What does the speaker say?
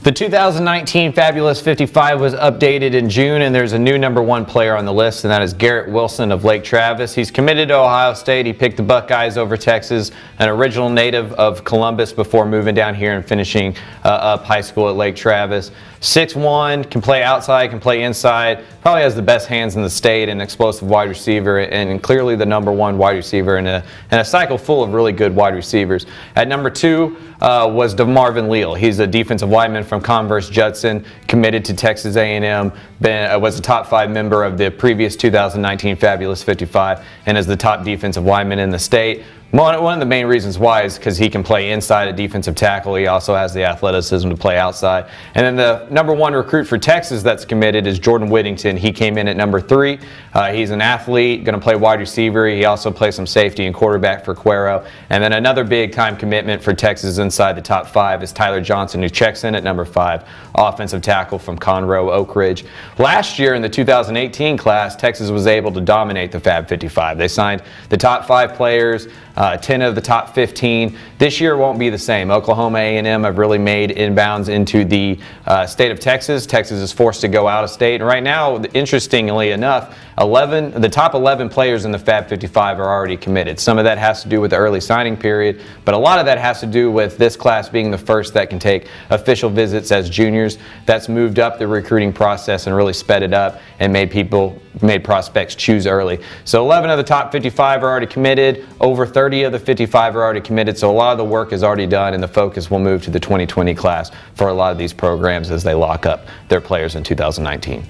The 2019 Fabulous 55 was updated in June, and there's a new #1 player on the list, and that is Garrett Wilson of Lake Travis. He's committed to Ohio State. He picked the Buckeyes over Texas, an original native of Columbus before moving down here and finishing up high school at Lake Travis. 6'1", can play outside, can play inside, probably has the best hands in the state, an explosive wide receiver, and clearly the #1 wide receiver in a cycle full of really good wide receivers. At #2 was Marvin Leal. He's a defensive lineman from Converse Judson, committed to Texas A&M, was a top 5 member of the previous 2019 Fabulous 55, and is the top defensive lineman in the state. One of the main reasons why is because he can play inside at defensive tackle. He also has the athleticism to play outside. And then the #1 recruit for Texas that's committed is Jordan Whittington. He came in at #3. He's an athlete, going to play wide receiver. He also plays some safety and quarterback for Cuero. And then another big-time commitment for Texas inside the top 5 is Tyler Johnson, who checks in at #5, offensive tackle from Conroe Oak Ridge. Last year in the 2018 class, Texas was able to dominate the Fab 55. They signed the top 5 players, 10 of the top 15. This year won't be the same. Oklahoma A&M have really made inbounds into the state of Texas. Texas is forced to go out of state. And right now, interestingly enough, the top 11 players in the Fab 55 are already committed. Some of that has to do with the early signing period, but a lot of that has to do with this class being the first that can take official visits as juniors. That's moved up the recruiting process and really sped it up and made prospects choose early. So 11 of the top 55 are already committed. Over 30 of the 55 are already committed. So a lot of the work is already done, and the focus will move to the 2020 class for a lot of these programs as they lock up their players in 2019.